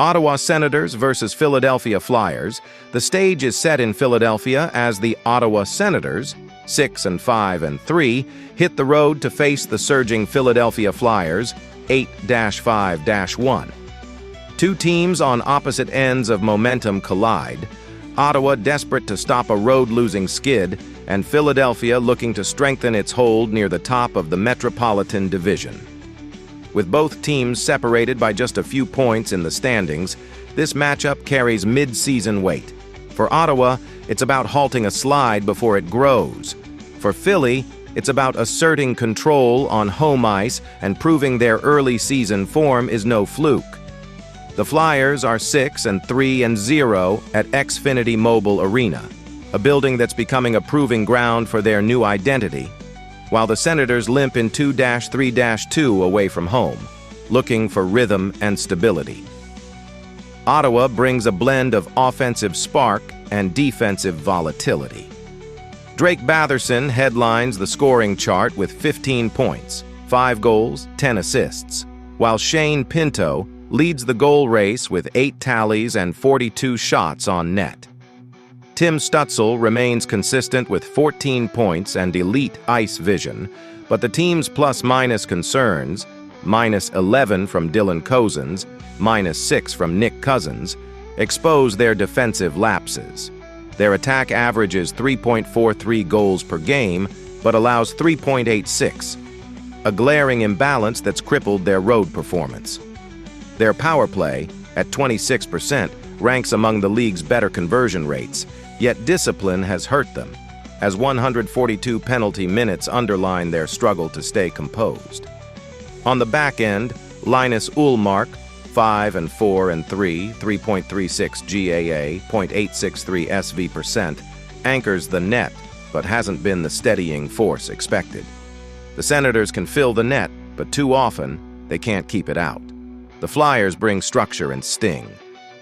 Ottawa Senators versus Philadelphia Flyers. The stage is set in Philadelphia as the Ottawa Senators, 6-5-3, hit the road to face the surging Philadelphia Flyers, 8-5-1. Two teams on opposite ends of momentum collide. Ottawa desperate to stop a road-losing skid, and Philadelphia looking to strengthen its hold near the top of the Metropolitan Division. With both teams separated by just a few points in the standings, this matchup carries mid-season weight. For Ottawa, it's about halting a slide before it grows. For Philly, it's about asserting control on home ice and proving their early season form is no fluke. The Flyers are 6-3-0 at Xfinity Mobile Arena, a building that's becoming a proving ground for their new identity, while the Senators limp in 2-3-2 away from home, looking for rhythm and stability. Ottawa brings a blend of offensive spark and defensive volatility. Drake Batherson headlines the scoring chart with 15 points, 5 goals, 10 assists, while Shane Pinto leads the goal race with 8 tallies and 42 shots on net. Tim Stützle remains consistent with 14 points and elite ice vision, but the team's plus-minus concerns, -11 from Dylan Cozens, -6 from Nick Cousins, expose their defensive lapses. Their attack averages 3.43 goals per game, but allows 3.86, a glaring imbalance that's crippled their road performance. Their power play, at 26%, ranks among the league's better conversion rates, yet discipline has hurt them, as 142 penalty minutes underline their struggle to stay composed. On the back end, Linus Ullmark, 5-4-3, 3.36 GAA, .863 SV%, anchors the net, but hasn't been the steadying force expected. The Senators can fill the net, but too often, they can't keep it out. The Flyers bring structure and sting.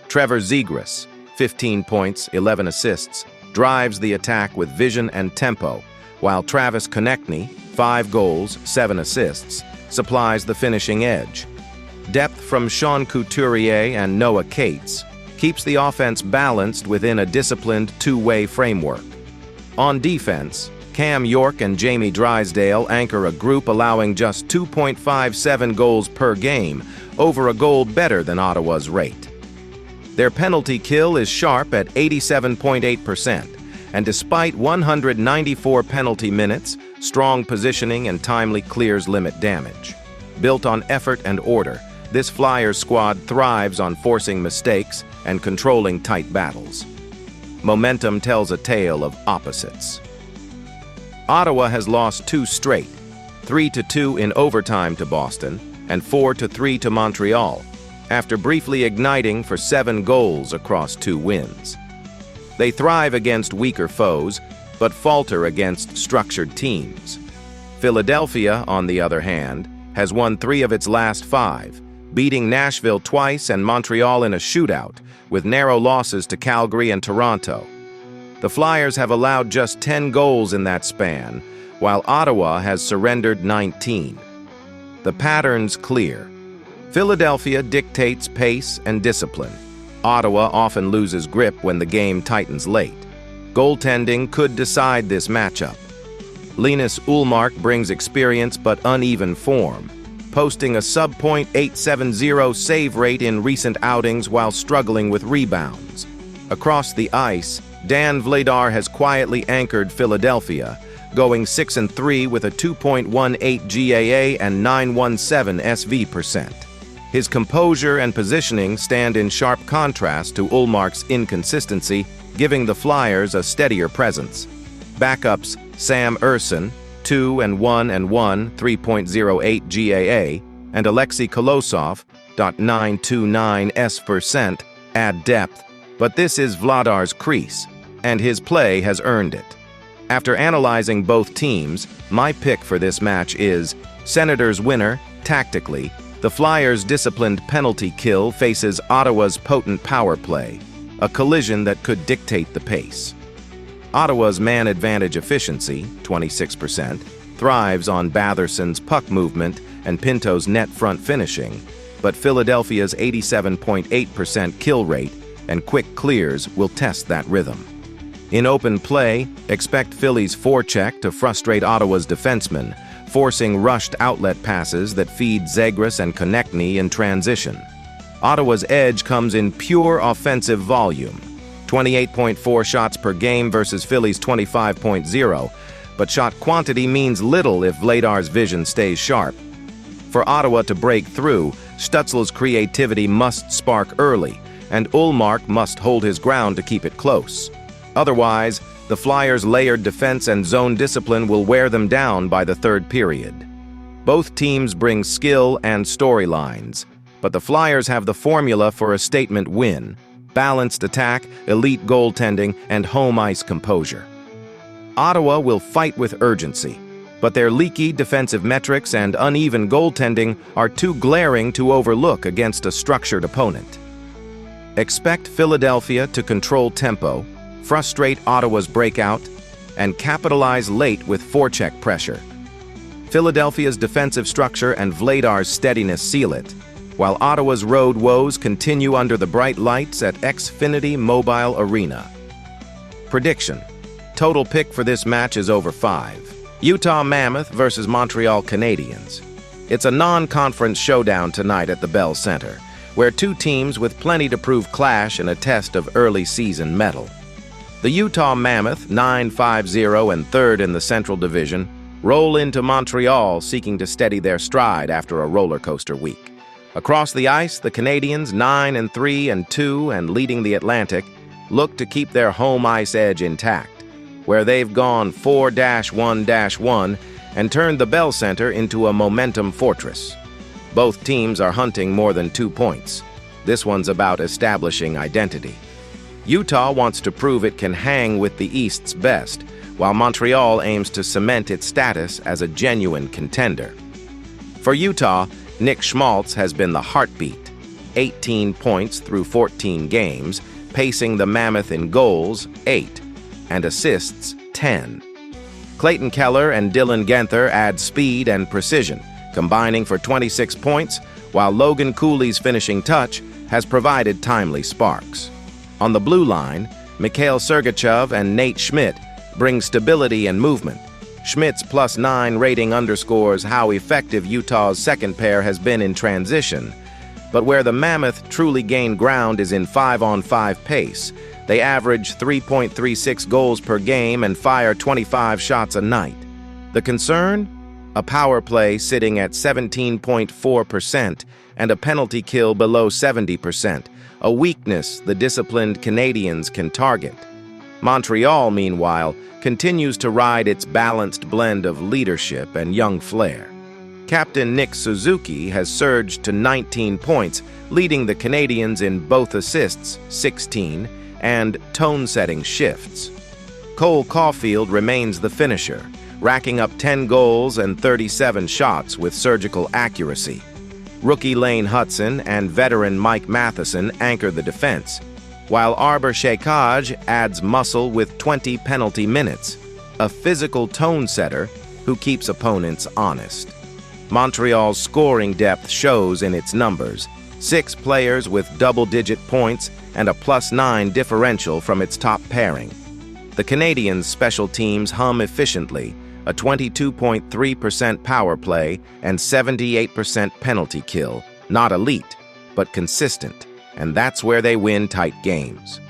Trevor Zegras, 15 points, 11 assists, drives the attack with vision and tempo, while Travis Konechny, 5 goals, 7 assists, supplies the finishing edge. Depth from Sean Couturier and Noah Cates keeps the offense balanced within a disciplined two-way framework. On defense, Cam York and Jamie Drysdale anchor a group allowing just 2.57 goals per game, over a goal better than Ottawa's rate. Their penalty kill is sharp at 87.8%, and despite 194 penalty minutes, strong positioning and timely clears limit damage. Built on effort and order, this Flyers squad thrives on forcing mistakes and controlling tight battles. Momentum tells a tale of opposites. Ottawa has lost 2 straight, 3-2 in overtime to Boston and 4-3 to Montreal, after briefly igniting for 7 goals across 2 wins. They thrive against weaker foes, but falter against structured teams. Philadelphia, on the other hand, has won 3 of its last 5, beating Nashville twice and Montreal in a shootout, with narrow losses to Calgary and Toronto. The Flyers have allowed just 10 goals in that span, while Ottawa has surrendered 19. The pattern's clear. Philadelphia dictates pace and discipline. Ottawa often loses grip when the game tightens late. Goaltending could decide this matchup. Linus Ullmark brings experience but uneven form, posting a sub-.870 save rate in recent outings while struggling with rebounds. Across the ice, Dan Vladar has quietly anchored Philadelphia, going 6-3 with a 2.18 GAA and 917 SV%. His composure and positioning stand in sharp contrast to Ullmark's inconsistency, giving the Flyers a steadier presence. Backups Sam Ersson, 2-1-1, 3.08 GAA, and Alexei Kolosov, .929 SV%, add depth, but this is Vladar's crease, and his play has earned it. After analyzing both teams, my pick for this match is Senators winner, tactically. The Flyers' disciplined penalty kill faces Ottawa's potent power play, a collision that could dictate the pace. Ottawa's man advantage efficiency, 26%, thrives on Batherson's puck movement and Pinto's net front finishing, but Philadelphia's 87.8% kill rate and quick clears will test that rhythm. In open play, expect Philly's forecheck to frustrate Ottawa's defensemen, forcing rushed outlet passes that feed Zegras and Konechny in transition. Ottawa's edge comes in pure offensive volume, 28.4 shots per game versus Philly's 25.0, but shot quantity means little if Vladar's vision stays sharp. For Ottawa to break through, Stützle's creativity must spark early, and Ullmark must hold his ground to keep it close. Otherwise, the Flyers' layered defense and zone discipline will wear them down by the third period. Both teams bring skill and storylines, but the Flyers have the formula for a statement win: balanced attack, elite goaltending, and home ice composure. Ottawa will fight with urgency, but their leaky defensive metrics and uneven goaltending are too glaring to overlook against a structured opponent. Expect Philadelphia to control tempo, frustrate Ottawa's breakout, and capitalize late with forecheck pressure. Philadelphia's defensive structure and Vladar's steadiness seal it, while Ottawa's road woes continue under the bright lights at Xfinity Mobile Arena. Prediction: total pick for this match is over 5. Utah Mammoth versus Montreal Canadiens. It's a non-conference showdown tonight at the Bell Center, where two teams with plenty to prove clash in a test of early season mettle. The Utah Mammoth, 9-5-0 and third in the Central Division, roll into Montreal seeking to steady their stride after a roller coaster week. Across the ice, the Canadiens, 9-3-2 and leading the Atlantic, look to keep their home ice edge intact, where they've gone 4-1-1 and turned the Bell Center into a momentum fortress. Both teams are hunting more than 2 points. This one's about establishing identity. Utah wants to prove it can hang with the East's best, while Montreal aims to cement its status as a genuine contender. For Utah, Nick Schmaltz has been the heartbeat, 18 points through 14 games, pacing the Mammoth in goals, 8, and assists, 10. Clayton Keller and Dylan Genther add speed and precision, combining for 26 points, while Logan Cooley's finishing touch has provided timely sparks. On the blue line, Mikhail Sergachev and Nate Schmidt bring stability and movement. Schmidt's +9 rating underscores how effective Utah's second pair has been in transition, but where the Mammoth truly gain ground is in 5-on-5 pace. They average 3.36 goals per game and fire 25 shots a night. The concern? A power play sitting at 17.4% and a penalty kill below 70%, a weakness the disciplined Canadiens can target. Montreal, meanwhile, continues to ride its balanced blend of leadership and young flair. Captain Nick Suzuki has surged to 19 points, leading the Canadiens in both assists, 16, and tone-setting shifts. Cole Caulfield remains the finisher, racking up 10 goals and 37 shots with surgical accuracy. Rookie Lane Hudson and veteran Mike Matheson anchor the defense, while Arbor Shakaj adds muscle with 20 penalty minutes, a physical tone setter who keeps opponents honest. Montreal's scoring depth shows in its numbers, 6 players with double-digit points and a +9 differential from its top pairing. The Canadiens' special teams hum efficiently, a 22.3% power play and 78% penalty kill, not elite, but consistent, and that's where they win tight games.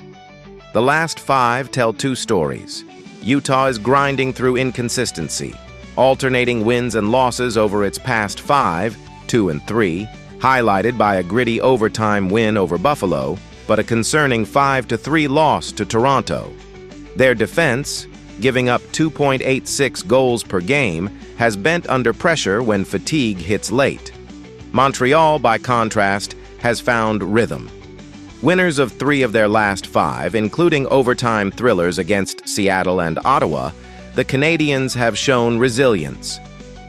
The last 5 tell 2 stories. Utah is grinding through inconsistency, alternating wins and losses over its past 5, 2 and 3, highlighted by a gritty overtime win over Buffalo, but a concerning 5-3 loss to Toronto. Their defense, giving up 2.86 goals per game, has bent under pressure when fatigue hits late. Montreal, by contrast, has found rhythm. Winners of 3 of their last 5, including overtime thrillers against Seattle and Ottawa, the Canadiens have shown resilience.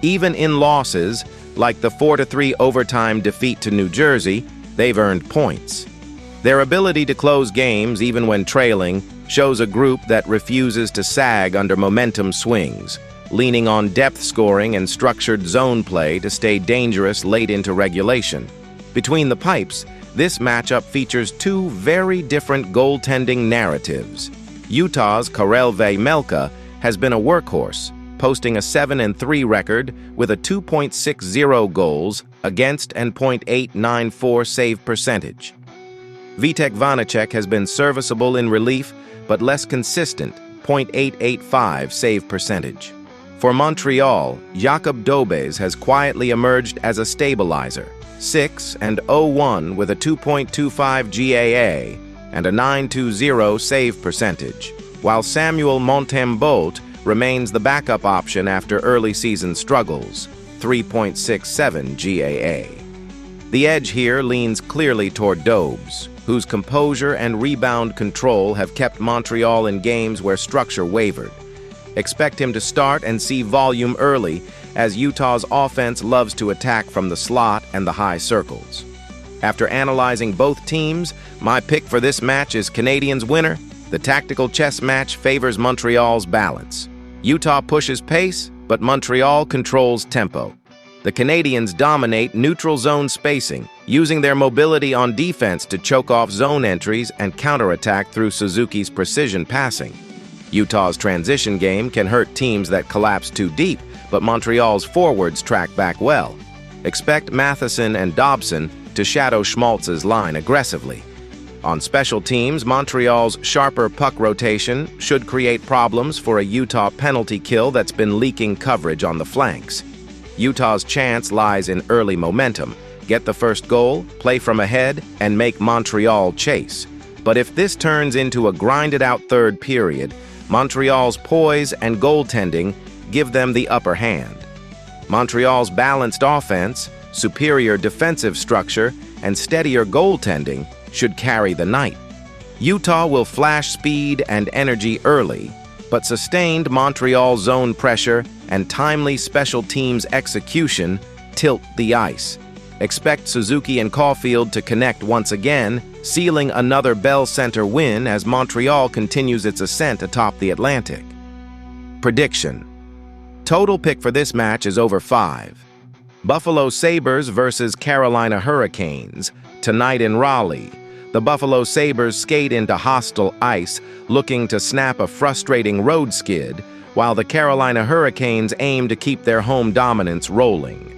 Even in losses, like the 4-3 overtime defeat to New Jersey, they've earned points. Their ability to close games, even when trailing, shows a group that refuses to sag under momentum swings, leaning on depth scoring and structured zone play to stay dangerous late into regulation. Between the pipes, this matchup features two very different goaltending narratives. Utah's Karel Vejmelka has been a workhorse, posting a 7-3 record with a 2.60 goals against and .894 save percentage. Vitek Vanacek has been serviceable in relief, but less consistent, .885 save percentage. For Montreal, Jakub Dobes has quietly emerged as a stabilizer, 6-0-1 with a 2.25 GAA and a 920 save percentage, while Samuel Montembeault remains the backup option after early season struggles, 3.67 GAA. The edge here leans clearly toward Dobes, whose composure and rebound control have kept Montreal in games where structure wavered. Expect him to start and see volume early, as Utah's offense loves to attack from the slot and the high circles. After analyzing both teams, my pick for this match is Canadiens winner. The tactical chess match favors Montreal's balance. Utah pushes pace, but Montreal controls tempo. The Canadiens dominate neutral zone spacing, using their mobility on defense to choke off zone entries and counterattack through Suzuki's precision passing. Utah's transition game can hurt teams that collapse too deep, but Montreal's forwards track back well. Expect Matheson and Dobson to shadow Schmaltz's line aggressively. On special teams, Montreal's sharper puck rotation should create problems for a Utah penalty kill that's been leaking coverage on the flanks. Utah's chance lies in early momentum. Get the first goal, play from ahead, and make Montreal chase. But if this turns into a grinded-out third period, Montreal's poise and goaltending give them the upper hand. Montreal's balanced offense, superior defensive structure, and steadier goaltending should carry the night. Utah will flash speed and energy early, but sustained Montreal zone pressure and timely special teams execution tilt the ice. Expect Suzuki and Caulfield to connect once again, sealing another Bell Center win as Montreal continues its ascent atop the Atlantic. Prediction. Total pick for this match is over 5. Buffalo Sabres versus Carolina Hurricanes, tonight in Raleigh. The Buffalo Sabres skate into hostile ice, looking to snap a frustrating road skid, while the Carolina Hurricanes aim to keep their home dominance rolling.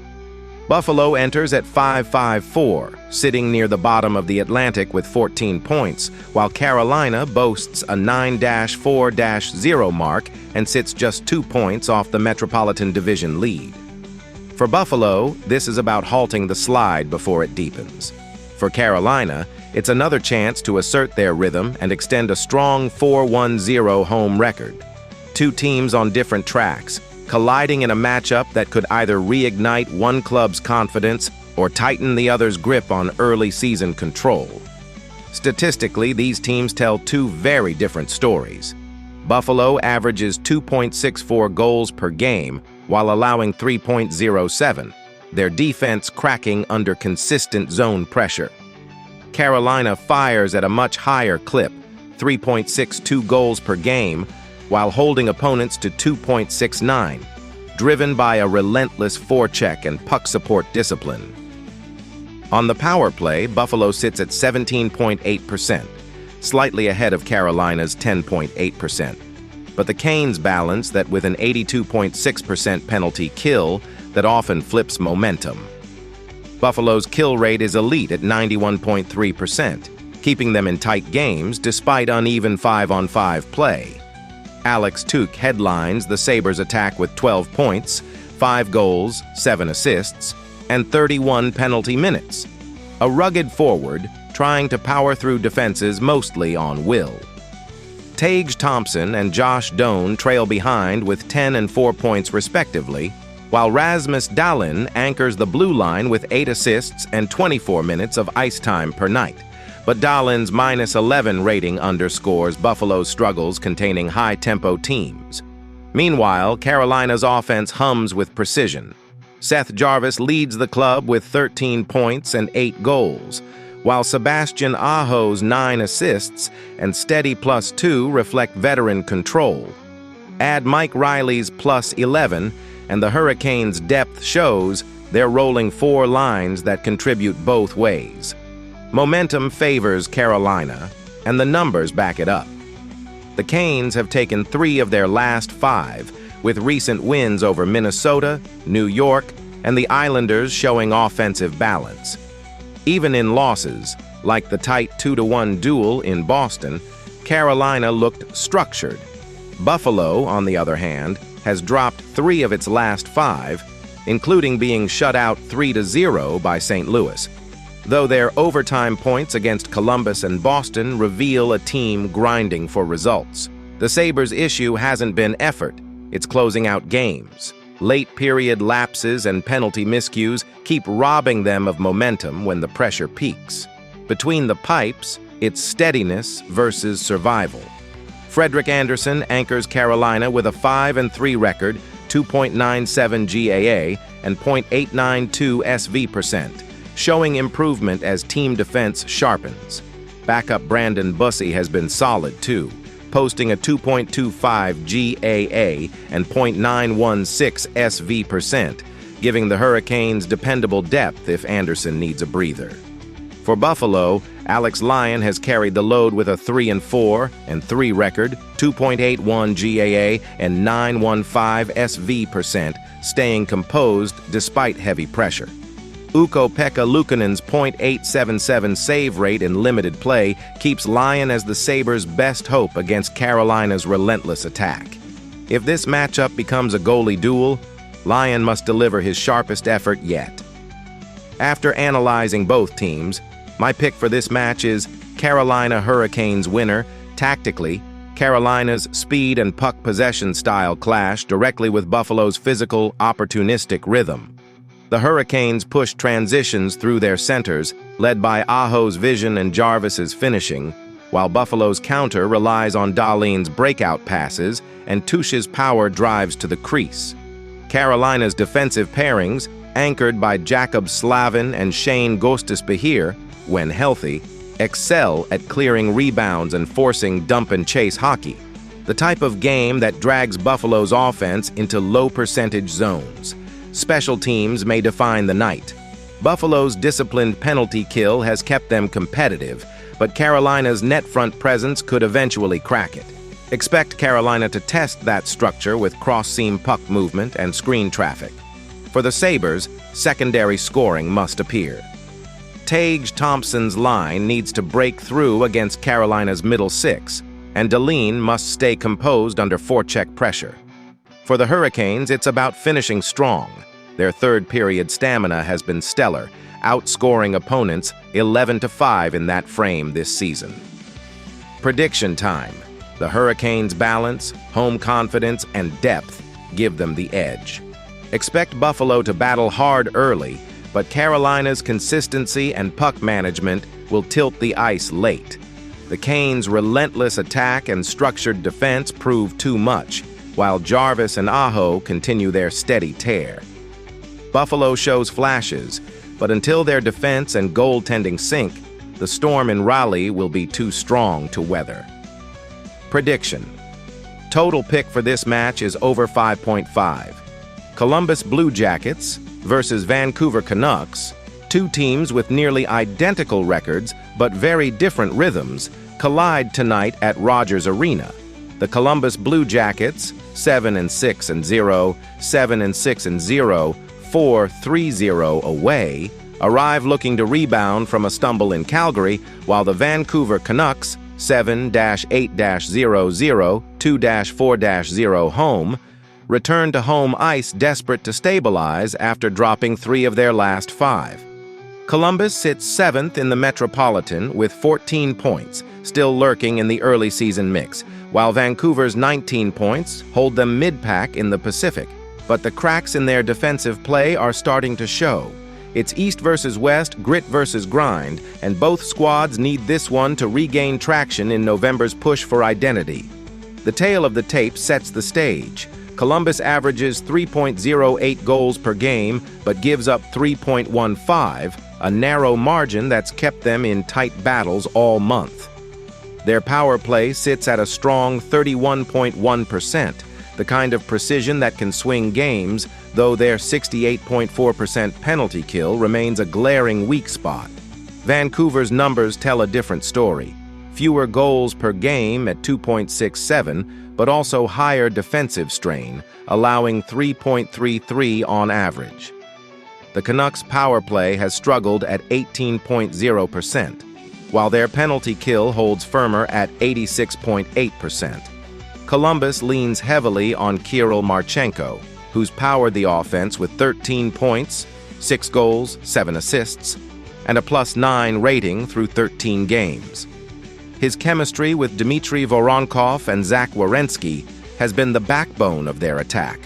Buffalo enters at 5-5-4, sitting near the bottom of the Atlantic with 14 points, while Carolina boasts a 9-4-0 mark and sits just 2 points off the Metropolitan Division lead. For Buffalo, this is about halting the slide before it deepens. For Carolina, it's another chance to assert their rhythm and extend a strong 4-1-0 home record. Two teams on different tracks, colliding in a matchup that could either reignite one club's confidence or tighten the other's grip on early season control. Statistically, these teams tell two very different stories. Buffalo averages 2.64 goals per game while allowing 3.07, their defense cracking under consistent zone pressure. Carolina fires at a much higher clip, 3.62 goals per game, while holding opponents to 2.69, driven by a relentless forecheck and puck support discipline. On the power play, Buffalo sits at 17.8%, slightly ahead of Carolina's 10.8%. But the Canes balance that with an 82.6% penalty kill that often flips momentum. Buffalo's kill rate is elite at 91.3%, keeping them in tight games despite uneven 5-on-5 play. Alex Tuch headlines the Sabres' attack with 12 points, 5 goals, 7 assists, and 31 penalty minutes. A rugged forward trying to power through defenses mostly on will. Tage Thompson and Josh Doan trail behind with 10 and 4 points respectively, while Rasmus Dahlin anchors the blue line with 8 assists and 24 minutes of ice time per night. But Dahlin's -11 rating underscores Buffalo's struggles containing high-tempo teams. Meanwhile, Carolina's offense hums with precision. Seth Jarvis leads the club with 13 points and 8 goals, while Sebastian Aho's 9 assists and steady +2 reflect veteran control. Add Mike Riley's +11, and the Hurricanes' depth shows They're rolling 4 lines that contribute both ways. Momentum favors Carolina, and the numbers back it up. The Canes have taken 3 of their last 5, with recent wins over Minnesota, New York, and the Islanders showing offensive balance. Even in losses, like the tight 2-1 duel in Boston, Carolina looked structured. Buffalo, on the other hand, has dropped 3 of its last 5, including being shut out 3-0 by St. Louis. Though their overtime points against Columbus and Boston reveal a team grinding for results. The Sabres' issue hasn't been effort, it's closing out games. Late-period lapses and penalty miscues keep robbing them of momentum when the pressure peaks. Between the pipes, it's steadiness versus survival. Frederik Andersen anchors Carolina with a 5-3 record, 2.97 GAA, and .892 SV%, showing improvement as team defense sharpens. Backup Brandon Bussi has been solid too, posting a 2.25 GAA and .916 SV%, giving the Hurricanes dependable depth if Andersen needs a breather. For Buffalo, Alex Lyon has carried the load with a 3-4 and 3 record, 2.81 GAA and 915 SV%, staying composed despite heavy pressure. Ukko-Pekka Luukkonen's .877 save rate in limited play keeps Lyon as the Sabres' best hope against Carolina's relentless attack. If this matchup becomes a goalie duel, Lyon must deliver his sharpest effort yet. After analyzing both teams, my pick for this match is Carolina Hurricanes winner. Tactically, Carolina's speed and puck possession style clash directly with Buffalo's physical, opportunistic rhythm. The Hurricanes push transitions through their centers, led by Aho's vision and Jarvis's finishing, while Buffalo's counter relies on Dahlin's breakout passes and Tuch's power drives to the crease. Carolina's defensive pairings, anchored by Jacob Slavin and Shane Gostisbehere, when healthy, excel at clearing rebounds and forcing dump-and-chase hockey, the type of game that drags Buffalo's offense into low-percentage zones. Special teams may define the night. Buffalo's disciplined penalty kill has kept them competitive, but Carolina's net front presence could eventually crack it. Expect Carolina to test that structure with cross-seam puck movement and screen traffic. For the Sabres, secondary scoring must appear. Tage Thompson's line needs to break through against Carolina's middle six, and Dahlin must stay composed under forecheck pressure. For the Hurricanes, it's about finishing strong. Their third-period stamina has been stellar, outscoring opponents 11-5 in that frame this season. Prediction time. The Hurricanes' balance, home confidence, and depth give them the edge. Expect Buffalo to battle hard early, but Carolina's consistency and puck management will tilt the ice late. The Canes' relentless attack and structured defense prove too much, while Jarvis and Aho continue their steady tear. Buffalo shows flashes, but until their defense and goaltending sink, the storm in Raleigh will be too strong to weather. Prediction. Total pick for this match is over 5.5. Columbus Blue Jackets versus Vancouver Canucks, two teams with nearly identical records but very different rhythms, collide tonight at Rogers Arena. The Columbus Blue Jackets, 7-6-0, 7-6-0, 4-3-0 away, arrive looking to rebound from a stumble in Calgary, while the Vancouver Canucks, 7-8-0-0, 2-4-0 home, return to home ice desperate to stabilize after dropping 3 of their last 5. Columbus sits 7th in the Metropolitan with 14 points, still lurking in the early season mix, while Vancouver's 19 points hold them mid-pack in the Pacific. But the cracks in their defensive play are starting to show. It's East versus West, grit versus grind, and both squads need this one to regain traction in November's push for identity. The tale of the tape sets the stage. Columbus averages 3.08 goals per game, but gives up 3.15, a narrow margin that's kept them in tight battles all month. Their power play sits at a strong 31.1%, the kind of precision that can swing games, though their 68.4% penalty kill remains a glaring weak spot. Vancouver's numbers tell a different story. Fewer goals per game at 2.67, but also higher defensive strain, allowing 3.33 on average. The Canucks' power play has struggled at 18.0%, while their penalty kill holds firmer at 86.8%. Columbus leans heavily on Kirill Marchenko, who's powered the offense with 13 points, 6 goals, 7 assists, and a +9 rating through 13 games. His chemistry with Dmitry Voronkov and Zach Werenski has been the backbone of their attack.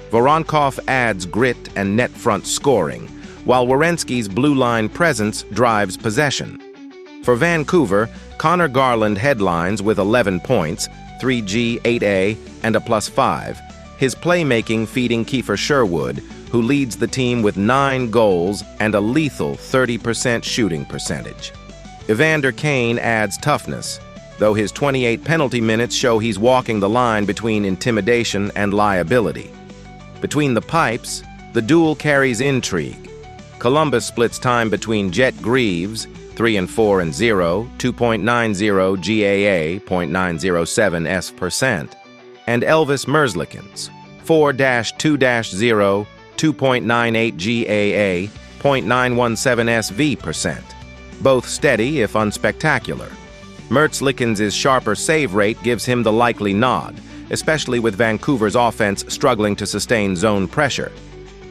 Voronkov adds grit and net front scoring, while Werenski's blue line presence drives possession. For Vancouver, Connor Garland headlines with 11 points, 3G, 8A, and a +5, his playmaking feeding Kiefer Sherwood, who leads the team with 9 goals and a lethal 30% shooting percentage. Evander Kane adds toughness, though his 28 penalty minutes show he's walking the line between intimidation and liability. Between the pipes, the duel carries intrigue. Columbus splits time between Jet Greaves, 3-4-0, 2.90 GAA, 0.907 S%, and Elvis Merzlikins, 4-2-0, 2.98 GAA, 0.917 SV%. Both steady, if unspectacular. Merzlikins' sharper save rate gives him the likely nod, especially with Vancouver's offense struggling to sustain zone pressure.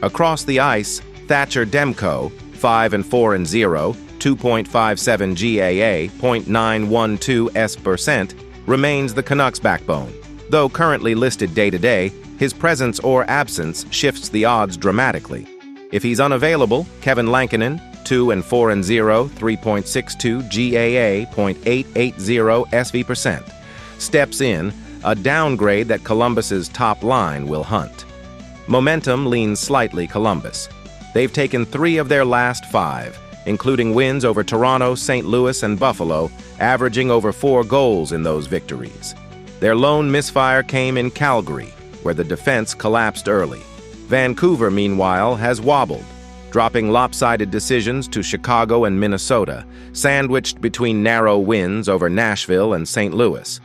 Across the ice, Thatcher Demko, 5-4-0, 2.57 GAA, 0.912 S%, remains the Canucks' backbone. Though currently listed day-to-day, his presence or absence shifts the odds dramatically. If he's unavailable, Kevin Lankinen, 2-4-0, 3.62 GAA, 0.880 SV%, steps in, a downgrade that Columbus's top line will hunt. Momentum leans slightly Columbus. They've taken 3 of their last 5, including wins over Toronto, St. Louis, and Buffalo, averaging over 4 goals in those victories. Their lone misfire came in Calgary, where the defense collapsed early. Vancouver, meanwhile, has wobbled, dropping lopsided decisions to Chicago and Minnesota, sandwiched between narrow wins over Nashville and St. Louis.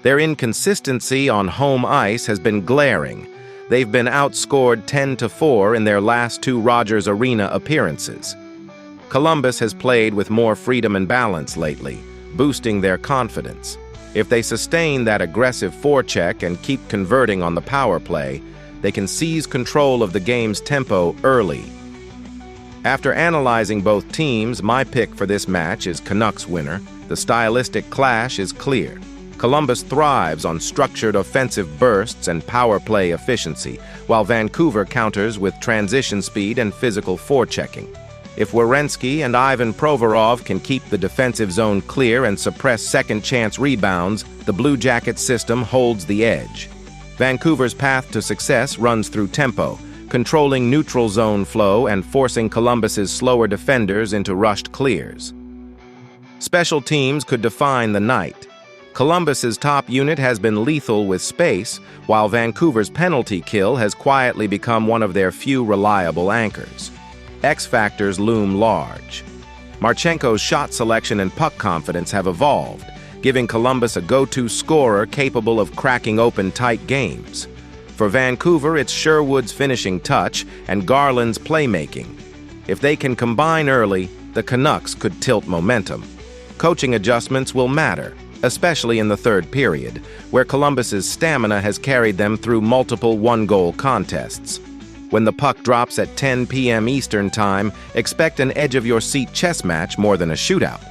Their inconsistency on home ice has been glaring. They've been outscored 10-4 in their last 2 Rogers Arena appearances. Columbus has played with more freedom and balance lately, boosting their confidence. If they sustain that aggressive forecheck and keep converting on the power play, they can seize control of the game's tempo early. After analyzing both teams, my pick for this match is Canucks winner. The stylistic clash is clear. Columbus thrives on structured offensive bursts and power play efficiency, while Vancouver counters with transition speed and physical forechecking. If Werenski and Ivan Provorov can keep the defensive zone clear and suppress second-chance rebounds, the Blue Jackets system holds the edge. Vancouver's path to success runs through tempo, controlling neutral zone flow and forcing Columbus's slower defenders into rushed clears. Special teams could define the night. Columbus's top unit has been lethal with space, while Vancouver's penalty kill has quietly become one of their few reliable anchors. X factors loom large. Marchenko's shot selection and puck confidence have evolved, giving Columbus a go-to scorer capable of cracking open tight games. For Vancouver, it's Sherwood's finishing touch and Garland's playmaking. If they can combine early, the Canucks could tilt momentum. Coaching adjustments will matter, especially in the third period, where Columbus's stamina has carried them through multiple one-goal contests. When the puck drops at 10 p.m. Eastern Time, expect an edge-of-your-seat chess match more than a shootout.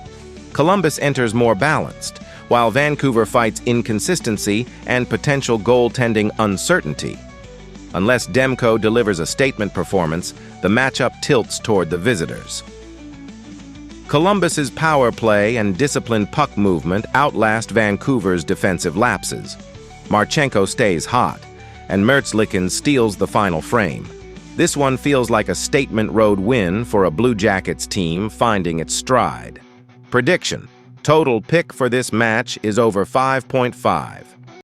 Columbus enters more balanced, while Vancouver fights inconsistency and potential goaltending uncertainty. Unless Demko delivers a statement performance, the matchup tilts toward the visitors. Columbus's power play and disciplined puck movement outlast Vancouver's defensive lapses. Marchenko stays hot, and Merzlikins steals the final frame. This one feels like a statement road win for a Blue Jackets team finding its stride. Prediction: total pick for this match is over 5.5.